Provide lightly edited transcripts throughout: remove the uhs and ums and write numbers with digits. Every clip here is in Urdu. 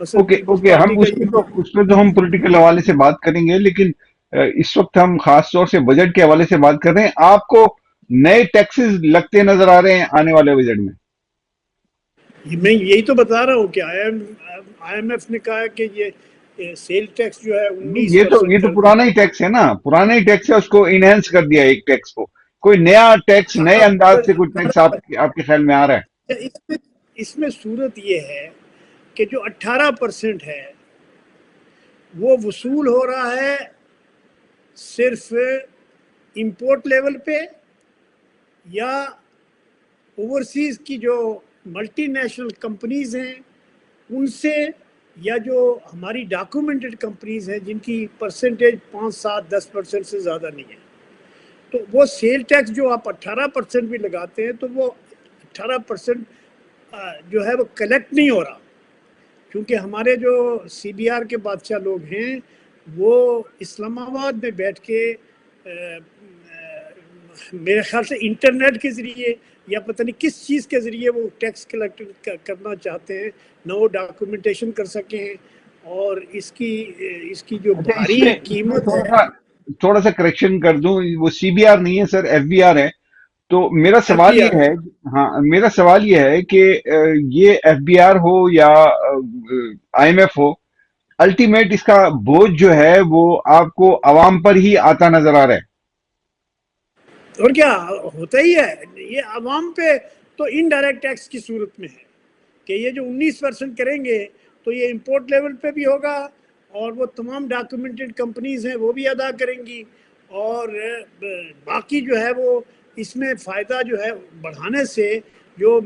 مثلا اوکے پیپلز اوکے، پارٹی ہم کا یہ اس پہ تو ہم پولیٹیکل حوالے سے بات کریں گے، لیکن اس وقت ہم خاص طور سے بجٹ کے حوالے سے بات کر رہے ہیں. آپ کو نئے ٹیکسز لگتے نظر آ رہے ہیں آنے والے بجٹ میں؟ میں یہی تو بتا رہا ہوں کہ آئی ایم ایف نے کہا ہے کہ یہ سیل ٹیکس جو ہے نہیں، 19% یہ تو کر دیں. پرانا ہی ٹیکس ہے نا، پرانا ہی ٹیکس ہے، اس کو انہینس کر دیا ایک ٹیکس کو. کوئی نیا ٹیکس نئے انداز سے کوئی ٹیکس آپ کے خیال میں آ رہا ہے؟ اس میں صورت یہ ہے کہ جو 18% ہے وہ وصول ہو رہا ہے صرف امپورٹ لیول پہ، یا اوورسیز کی جو ملٹی نیشنل کمپنیز ہیں ان سے، یا جو ہماری ڈاکومنٹڈ کمپنیز ہیں جن کی پرسنٹیج 5 7 10% سے زیادہ نہیں ہے. تو وہ سیل ٹیکس جو آپ 18% بھی لگاتے ہیں تو وہ 18% جو ہے وہ کلیکٹ نہیں ہو رہا، کیونکہ ہمارے جو سی بی آر کے بادشاہ لوگ ہیں وہ اسلام آباد میں بیٹھ کے میرے خیال سے انٹرنیٹ کے ذریعے یا پتہ نہیں کس چیز کے ذریعے وہ ٹیکس کلیکٹ کرنا چاہتے ہیں، نہ وہ ڈاکومنٹیشن کر سکے ہیں. اور اس کی جو اچھا، بھاری اس میں قیمت ہے. تھوڑا سا کریکشن کر دوں، وہ سی بی آر نہیں ہے سر، ایف بی آر ہے. تو میرا ایف سوال بی یہ آر ہے، ہاں میرا سوال یہ ہے کہ یہ ایف بی آر ہو یا آئی ایم ایف ہو، الٹیمیٹ اس کا بوجھ جو ہے وہ آپ کو عوام پر ہی آتا نظر آ رہا ہے. اور کیا ہوتا ہی ہے یہ عوام پہ، تو انڈائریکٹ ٹیکس کی صورت میں ہے کہ یہ جو 19% کریں گے تو یہ امپورٹ لیول پہ بھی ہوگا، اور وہ تمام ڈاکومنٹڈ کمپنیز ہیں وہ بھی ادا کریں گی، اور باقی جو ہے وہ اس میں فائدہ جو ہے بڑھانے سے جو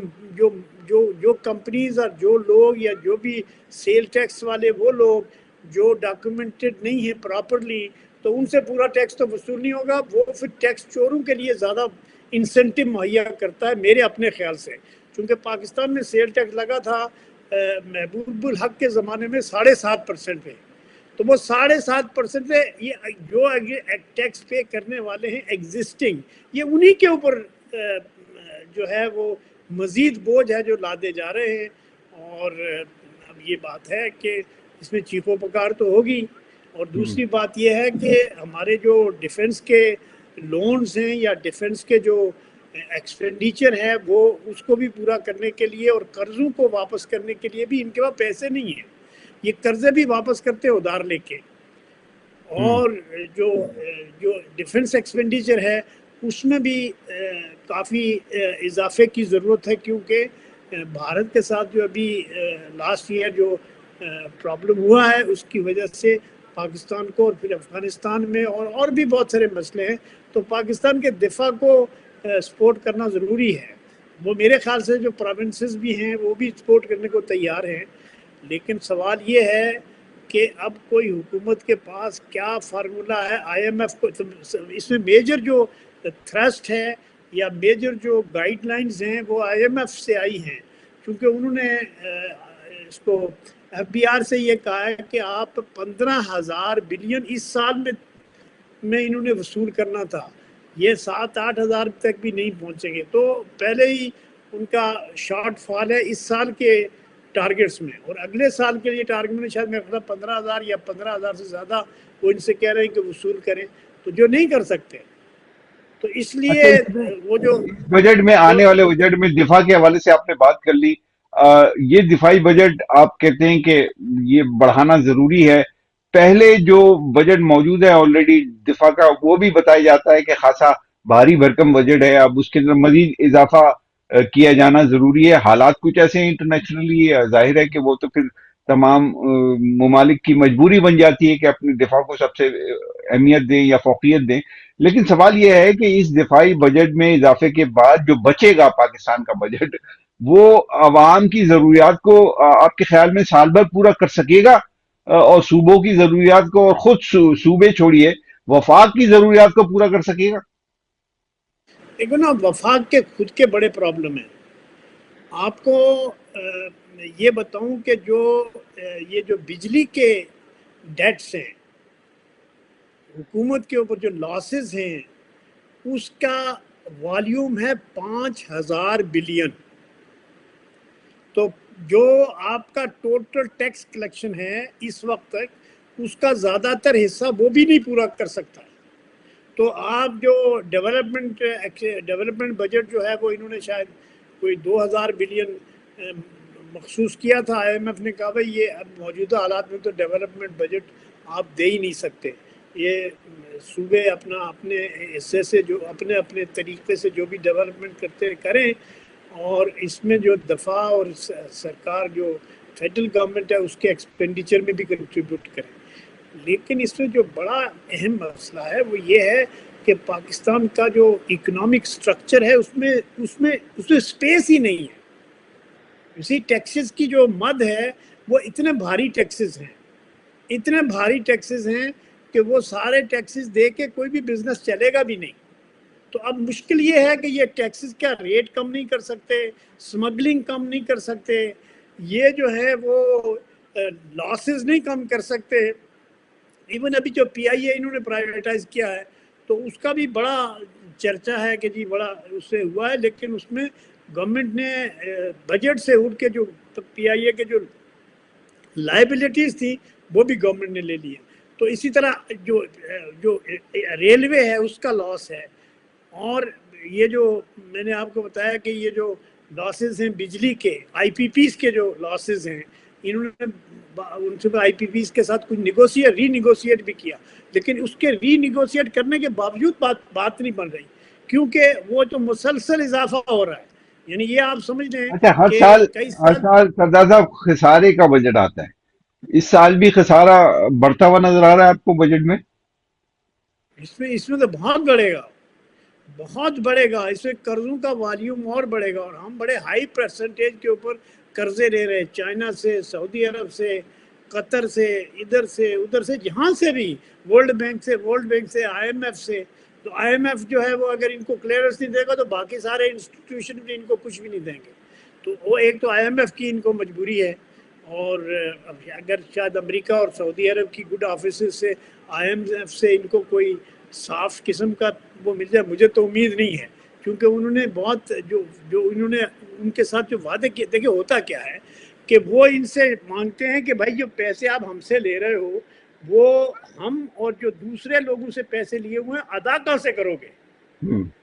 جو جو کمپنیز اور جو لوگ یا جو بھی سیل ٹیکس والے وہ لوگ جو ڈاکومنٹڈ نہیں ہیں پراپرلی، تو ان سے پورا ٹیکس تو وصول نہیں ہوگا. وہ پھر ٹیکس چوروں کے لیے زیادہ انسینٹو مہیا کرتا ہے میرے اپنے خیال سے. چونکہ پاکستان میں سیل ٹیکس لگا تھا محبوب الحق کے زمانے میں 7.5% پہ، تو وہ 7.5% پہ یہ جو ٹیکس پے کرنے والے ہیں ایگزسٹنگ، یہ انہی کے اوپر جو ہے وہ مزید بوجھ ہے جو لادے جا رہے ہیں. اور اب یہ بات ہے کہ اس میں چیخو پکار تو ہوگی. اور دوسری بات یہ ہے کہ ہمارے جو ڈیفنس کے لونز ہیں یا ڈیفنس کے جو ایکسپینڈیچر ہے وہ اس کو بھی پورا کرنے کے لیے اور قرضوں کو واپس کرنے کے لیے بھی ان کے پاس پیسے نہیں ہیں. یہ قرضے بھی واپس کرتے ادھار لے کے. اور جو جو ڈیفنس ایکسپینڈیچر ہے اس میں بھی کافی اضافے کی ضرورت ہے، کیونکہ بھارت کے ساتھ جو ابھی لاسٹ ایئر جو پرابلم ہوا ہے اس کی وجہ سے پاکستان کو، اور پھر افغانستان میں اور بھی بہت سارے مسئلے ہیں، تو پاکستان کے دفاع کو سپورٹ کرنا ضروری ہے. وہ میرے خیال سے جو پروونسز بھی ہیں وہ بھی سپورٹ کرنے کو تیار ہیں. لیکن سوال یہ ہے کہ اب کوئی حکومت کے پاس کیا فارمولا ہے. آئی ایم ایف کو اس میں میجر جو تھرسٹ ہے یا میجر جو گائیڈ لائنز ہیں وہ آئی ایم ایف سے آئی ہیں، کیونکہ انہوں نے اس کو ایف بی آر سے یہ کہا ہے کہ آپ 15,000 بلین اس سال میں انہوں نے وصول کرنا تھا، یہ 7 8 ہزار تک بھی نہیں پہنچیں گے. تو پہلے ہی ان کا شارٹ فال ہے اس سال کے ٹارگٹس میں، اور اگلے سال کے لیے ٹارگٹ میں شاید میرا خیال 15,000 یا 15,000 سے زیادہ وہ ان سے کہہ رہے ہیں کہ وصول کریں، تو جو نہیں کر سکتے. تو اس لیے اچھا، اس میں وہ جو اس بجٹ میں، جو آنے والے بجٹ میں دفاع کے حوالے سے آپ نے بات کر لی. یہ دفاعی بجٹ آپ کہتے ہیں کہ یہ بڑھانا ضروری ہے. پہلے جو بجٹ موجود ہے آلریڈی دفاع کا، وہ بھی بتایا جاتا ہے کہ خاصا بھاری بھرکم بجٹ ہے، اب اس کے اندر مزید اضافہ کیا جانا ضروری ہے. حالات کچھ ایسے ہیں انٹرنیشنلی، ظاہر ہے کہ وہ تو پھر تمام ممالک کی مجبوری بن جاتی ہے کہ اپنے دفاع کو سب سے اہمیت دیں یا فوقیت دیں. لیکن سوال یہ ہے کہ اس دفاعی بجٹ میں اضافے کے بعد جو بچے گا پاکستان کا بجٹ، وہ عوام کی ضروریات کو آپ کے خیال میں سال بھر پورا کر سکے گا؟ اور صوبوں کی ضروریات کو، اور خود صوبے چھوڑیے، وفاق کی ضروریات کو پورا کر سکے گا؟ دیکھو نا، وفاق کے خود کے بڑے پرابلم ہیں. آپ کو یہ بتاؤں کہ یہ جو بجلی کے ڈیٹس ہیں، حکومت کے اوپر جو لاسز ہیں، اس کا والیوم ہے 5,000 بلین. تو جو آپ کا ٹوٹل ٹیکس کلیکشن ہے اس وقت تک، اس کا زیادہ تر حصہ وہ بھی نہیں پورا کر سکتا. تو آپ جو ڈیولپمنٹ بجٹ جو ہے وہ انہوں نے شاید کوئی 2,000 بلین مخصوص کیا تھا. آئی ایم ایف نے کہا بھائی یہ اب موجودہ حالات میں تو ڈیولپمنٹ بجٹ آپ دے ہی نہیں سکتے، یہ صوبے اپنے حصے سے جو اپنے طریقے سے جو بھی ڈیولپمنٹ کریں، اور اس میں جو دفاع اور سرکار جو فیڈرل گورنمنٹ ہے اس کے ایکسپینڈیچر میں بھی کنٹریبیوٹ کریں. لیکن اس میں جو بڑا اہم مسئلہ ہے وہ یہ ہے کہ پاکستان کا جو اکنامک سٹرکچر ہے اس میں سپیس ہی نہیں ہے. اسی ٹیکسز کی جو مد ہے وہ اتنے بھاری ٹیکسز ہیں کہ وہ سارے ٹیکسز دے کے کوئی بھی بزنس چلے گا بھی نہیں. تو اب مشکل یہ ہے کہ یہ ٹیکسز کیا ریٹ کم نہیں کر سکتے، سمگلنگ کم نہیں کر سکتے، یہ جو ہے وہ لاسز نہیں کم کر سکتے. ایون ابھی جو پی آئی اے انہوں نے پرائیویٹائز کیا ہے تو اس کا بھی بڑا چرچا ہے کہ جی بڑا اس سے ہوا ہے، لیکن اس میں گورنمنٹ نے بجٹ سے اٹھ کے جو پی آئی اے کے جو لائبلٹیز تھی وہ بھی گورنمنٹ نے لے لی ہے. تو اسی طرح جو ریلوے ہے اس کا لاس ہے. اور یہ جو میں نے آپ کو بتایا کہ یہ جو لاسز ہیں بجلی کے آئی پی پیز کے جو لاسز ہیں، انہوں نے ان سے آئی پی پیز کے ساتھ کچھ ری نیگوشیٹ بھی کیا، لیکن اس کے ری نیگوشیٹ کرنے کے باوجود بات نہیں بن رہی، کیونکہ وہ جو مسلسل اضافہ ہو رہا ہے. یعنی یہ آپ سمجھ لیں اچھا، کہ کئی ہر سال سال سردار صاحب خسارے کا بجٹ آتا ہے، اس سال بھی خسارہ بڑھتا ہوا نظر آ رہا ہے آپ کو بجٹ میں؟ اس میں تو بہت بڑھے گا. اس میں قرضوں کا والیوم اور بڑھے گا، اور ہم بڑے ہائی پرسنٹیج کے اوپر قرضے لے رہے ہیں، چائنا سے، سعودی عرب سے، قطر سے، ادھر سے ادھر سے، جہاں سے بھی، ورلڈ بینک سے، آئی ایم ایف سے. تو آئی ایم ایف جو ہے وہ اگر ان کو کلیئرنس نہیں دے گا تو باقی سارے انسٹیٹیوشن بھی ان کو کچھ بھی نہیں دیں گے. تو وہ ایک تو آئی ایم ایف کی ان کو مجبوری ہے، اور اگر شاید امریکہ اور سعودی عرب کی گڈ آفیسز سے آئی ایم ایف سے ان کو کوئی صاف قسم کا وہ مل جائے، مجھے تو امید نہیں ہے، کیونکہ انہوں نے بہت جو انہوں نے ان کے ساتھ جو وعدے کیے. دیکھیں ہوتا کیا ہے کہ وہ ان سے مانگتے ہیں کہ بھائی جو پیسے آپ ہم سے لے رہے ہو وہ ہم اور جو دوسرے لوگوں سے پیسے لیے ہوئے ہیں ادا کیسے کرو گے.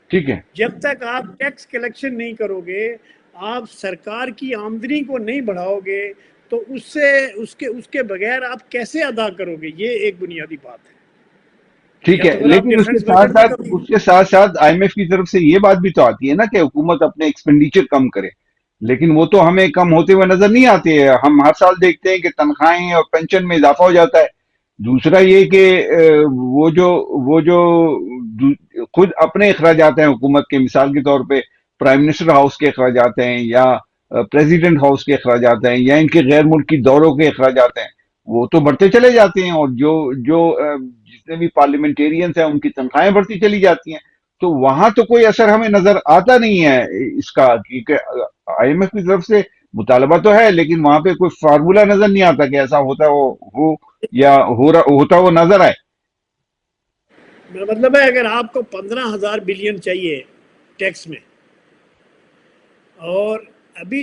ٹھیک ہے. جب تک آپ ٹیکس کلیکشن نہیں کرو گے، آپ سرکار کی آمدنی کو نہیں بڑھاؤ گے، تو اس کے بغیر آپ کیسے ادا کرو گے. یہ ایک بنیادی بات ہے. ٹھیک یا ہے، تو پھر آپ لیکن ڈیفنس بجٹ بھی کبھی. اس کے ساتھ ساتھ آئی ایم ایف کی طرف سے یہ بات بھی تو آتی ہے نا کہ حکومت اپنے ایکسپینڈیچر کم کرے، لیکن وہ تو ہمیں کم ہوتے ہوئے نظر نہیں آتے. ہم ہر سال دیکھتے ہیں کہ تنخواہیں اور پینشن میں اضافہ ہو جاتا ہے. دوسرا یہ کہ وہ جو خود اپنے اخراجات ہیں حکومت کے، مثال کے طور پہ پرائم منسٹر ہاؤس کے اخراجات ہیں، یا پریزیڈنٹ ہاؤس کے اخراجات ہیں، یا ان کے غیر ملکی دوروں کے اخراجات ہیں، وہ تو بڑھتے چلے جاتے ہیں. اور جو جتنے بھی پارلیمنٹیرینز ہیں ان کی تنخواہیں بڑھتی چلی جاتی ہیں. تو وہاں تو کوئی اثر ہمیں نظر آتا نہیں ہے اس کا، کیونکہ آئی ایم ایف کی طرف سے مطالبہ تو ہے لیکن وہاں پہ کوئی فارمولہ نظر نہیں آتا کہ ایسا ہوتا ہو یا ہوتا وہ نظر آئے. میرا مطلب ہے اگر آپ کو 15,000 بلین چاہیے ٹیکس میں، اور ابھی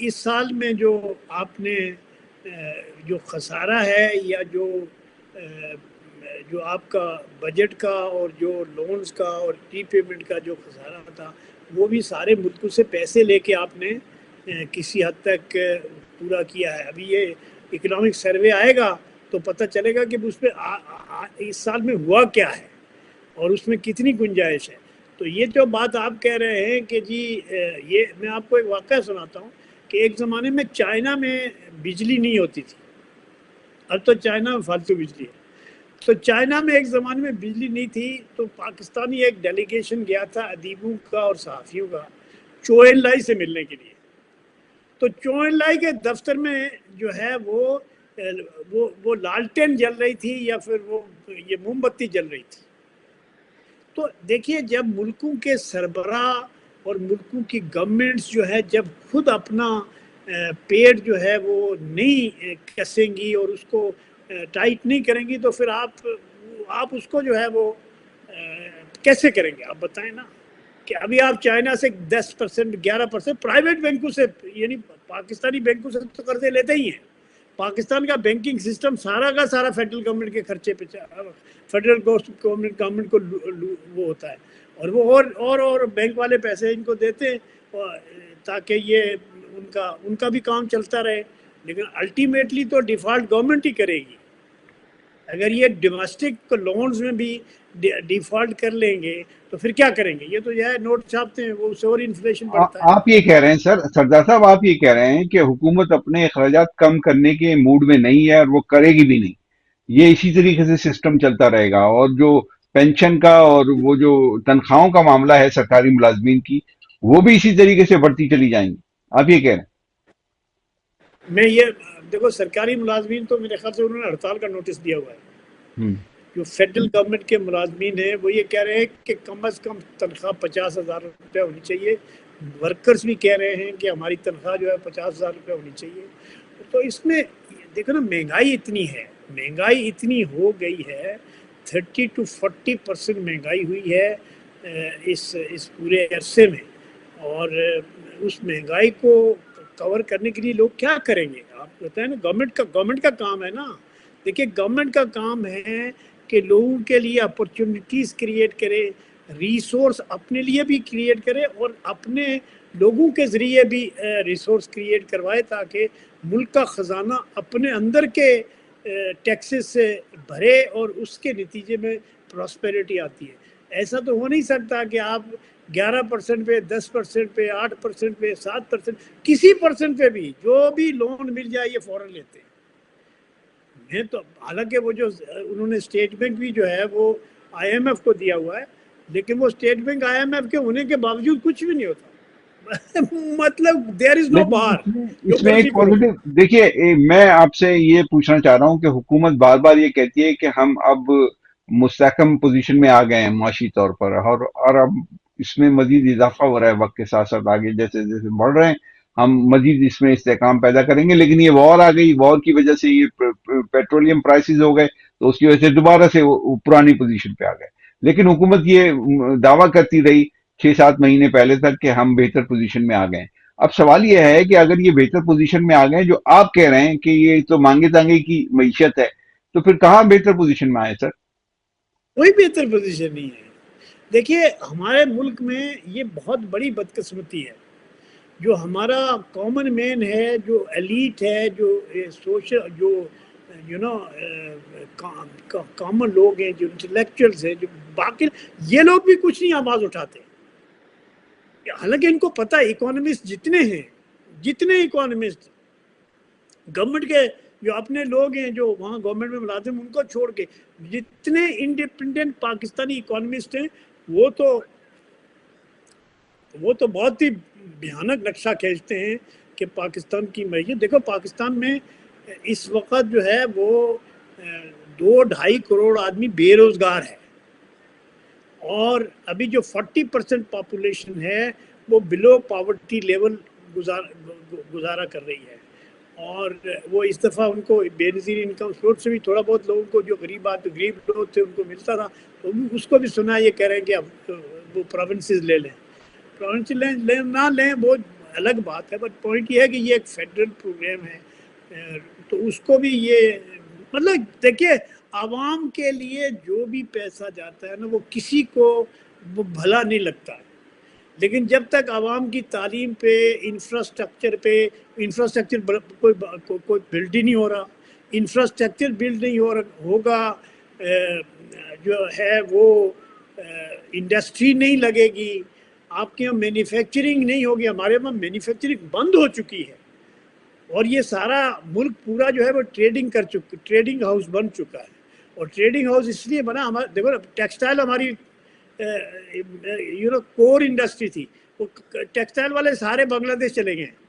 اس سال میں جو آپ نے جو خسارہ ہے، یا جو آپ کا بجٹ کا اور جو لونز کا اور ٹی پیمنٹ کا جو خسارہ تھا، وہ بھی سارے ملکوں سے پیسے لے کے آپ نے کسی حد تک پورا کیا ہے. ابھی یہ اکنامک سروے آئے گا تو پتہ چلے گا کہ اس پہ اس سال میں ہوا کیا ہے اور اس میں کتنی گنجائش ہے. تو یہ جو بات آپ کہہ رہے ہیں کہ جی یہ میں آپ کو ایک واقعہ سناتا ہوں کہ ایک زمانے میں چائنا میں بجلی نہیں ہوتی تھی. اب تو چائنا میں فالتو بجلی ہے. تو چائنا میں ایک زمانے میں بجلی نہیں تھی تو پاکستانی ایک ڈیلیگیشن گیا تھا ادیبوں کا اور صحافیوں کا چوئن لائی سے ملنے کے لیے. تو چوئن لائی کے دفتر میں جو ہے وہ لالٹین جل رہی تھی یا پھر وہ یہ موم بتی جل رہی تھی. تو دیکھیے جب ملکوں کے سربراہ اور ملکوں کی گورنمنٹس جو ہے جب خود اپنا پیٹ جو ہے وہ نہیں کسیں گی اور اس کو ٹائٹ نہیں کریں گی تو پھر آپ اس کو جو ہے وہ کیسے کریں گے، آپ بتائیں نا. کہ ابھی آپ چائنا سے 10% 11% پرائیویٹ بینکوں سے یعنی پاکستانی بینکوں سے تو قرضے لیتے ہی ہیں. پاکستان کا بینکنگ سسٹم سارا کا سارا فیڈرل گورنمنٹ کے خرچے پہ فیڈرل گورنمنٹ کو وہ ہوتا ہے, اور وہ اور بینک والے پیسے ان کو دیتے ہیں تاکہ یہ ان کا بھی کام چلتا رہے. لیکن الٹیمیٹلی تو ڈیفالٹ گورنمنٹ ہی کرے گی. اگر یہ ڈومیسٹک لونز میں بھی ڈیفالٹ کر لیں گے تو پھر کیا کریں گے؟ یہ تو جو ہے نوٹ چھاپتے ہیں, وہ اس سے اور انفلیشن بڑھتا ہے. آپ یہ کہہ رہے ہیں سردار صاحب, آپ یہ کہہ رہے ہیں کہ حکومت اپنے اخراجات کم کرنے کے موڈ میں نہیں ہے اور وہ کرے گی بھی نہیں, یہ اسی طریقے سے سسٹم چلتا رہے گا, اور جو پینشن کا اور وہ جو تنخواہوں کا معاملہ ہے سرکاری ملازمین کی, وہ بھی اسی طریقے سے بڑھتی چلی جائیں گی, آپ یہ کہہ رہے ہیں؟ میں یہ دیکھو, سرکاری ملازمین تو میرے خیال سے انہوں نے ہڑتال کا نوٹس دیا ہوا ہے. جو فیڈرل گورنمنٹ کے ملازمین ہیں وہ یہ کہہ رہے ہیں کہ کم از کم تنخواہ 50,000 روپے ہونی چاہیے. ورکرز بھی کہہ رہے ہیں کہ ہماری تنخواہ جو ہے 50,000 روپے ہونی چاہیے. تو اس میں دیکھو نا, مہنگائی اتنی ہو گئی ہے, 30 to 40% مہنگائی ہوئی ہے اس پورے عرصے میں, اور اس مہنگائی کو کور کرنے کے لیے لوگ کیا کریں گے؟ آپ بتائیں نا, گورنمنٹ کا کام ہے نا. دیکھیے, گورنمنٹ کا کام ہے کہ لوگوں کے لیے اپرچونٹیز کریٹ کرے, ریسورس اپنے لیے بھی کریٹ کرے اور اپنے لوگوں کے ذریعے بھی ریسورس کریٹ کروائے, تاکہ ملک کا خزانہ اپنے اندر کے ٹیکسز سے بھرے اور اس کے نتیجے میں پراسپیرٹی آتی ہے. ایسا تو ہو نہیں سکتا کہ آپ 11% پہ 10% پہ 8% پہ 7%, کسی پرسنٹ پہ بھی جو بھی لون مل جائے یہ فوراً لیتے ہیں. میں تو حالانکہ وہ جو انہوں نے اسٹیٹ بینک بھی جو ہے وہ آئی ایم ایف کو دیا ہوا ہے, لیکن وہ State Bank I M F کے ہونے کے باوجود کچھ بھی نہیں ہوتا. مطلب دیر از نو لیکن باہر اس جو میں ایک مرضی کرو. پازیٹو دیکھیے, میں آپ سے یہ پوچھنا چاہ رہا ہوں کہ حکومت بار بار یہ کہتی ہے کہ ہم اب مستحکم پوزیشن میں آ گئے ہیں معاشی طور پر, اور اب اس میں مزید اضافہ ہو رہا ہے وقت کے ساتھ ساتھ, آگے جیسے جیسے بڑھ رہے ہیں ہم مزید اس میں استحکام پیدا کریں گے. لیکن یہ وار آ گئی, وار کی وجہ سے یہ پیٹرولیم پرائسز ہو گئے, تو اس کی وجہ سے دوبارہ سے وہ پرانی پوزیشن پہ آ گئے. لیکن حکومت یہ دعویٰ کرتی رہی 6-7 مہینے پہلے تک کہ ہم بہتر پوزیشن میں آ گئے. اب سوال یہ ہے کہ اگر یہ بہتر پوزیشن میں آ گئے, جو آپ کہہ رہے ہیں کہ یہ تو مانگے تانگے کی معیشت ہے, تو پھر کہاں بہتر پوزیشن میں آئے سر؟ کوئی بہتر پوزیشن نہیں ہے. دیکھیے, ہمارے ملک میں یہ بہت بڑی بدقسمتی ہے, جو ہمارا کامن مین ہے, جو ایلیٹ ہے, جو سوشل جو کامن لوگ ہیں, جو انٹلیکچوئلز ہیں, جو باقی یہ لوگ بھی کچھ نہیں آواز اٹھاتے. حالانکہ ان کو پتہ ہے اکانومسٹ جتنے اکانومسٹ گورنمنٹ کے جو اپنے لوگ ہیں جو وہاں گورنمنٹ میں ملازم, ان کو چھوڑ کے جتنے انڈیپینڈنٹ پاکستانی اکانومسٹ ہیں وہ تو بہت ہی بھیانک نقشہ کھینچتے ہیں کہ پاکستان کی معیشت دیکھو. پاکستان میں اس وقت جو ہے وہ 2-2.5 کروڑ آدمی بے روزگار ہے, اور ابھی جو 40% پاپولیشن ہے وہ بلو پاورٹی لیول گزارا کر رہی ہے. اور وہ اس دفعہ ان کو بے نظیر انکم سورس سے بھی تھوڑا بہت لوگوں کو جو غریب لوگ تھے ان کو ملتا تھا, تو اس کو بھی سنا یہ کہہ رہے ہیں کہ اب وہ پروونسز لے لیں. پروونسز لیں نہ لیں وہ الگ بات ہے, بٹ پوائنٹ یہ ہے کہ یہ ایک فیڈرل پروگرام ہے, تو اس کو بھی یہ مطلب دیکھیے, عوام کے لیے جو بھی پیسہ جاتا ہے نا وہ کسی کو وہ بھلا نہیں لگتا. لیکن جب تک عوام کی تعلیم پہ, انفراسٹرکچر کوئی بلڈ ہی نہیں ہو رہا, انفراسٹرکچر بلڈ نہیں ہوگا, جو ہے وہ انڈسٹری نہیں لگے گی, آپ کے یہاں مینوفیکچرنگ نہیں ہوگی. ہمارے وہاں مینوفیکچرنگ بند ہو چکی ہے, اور یہ سارا ملک پورا جو ہے وہ ٹریڈنگ ہاؤس بن چکا ہے. اور ٹریڈنگ ہاؤس اس لیے بنا, ہمارا دیکھو ٹیکسٹائل ہماری کور انڈسٹری تھی, وہ ٹیکسٹائل والے سارے بنگلہ دیش چلے گئے ہیں.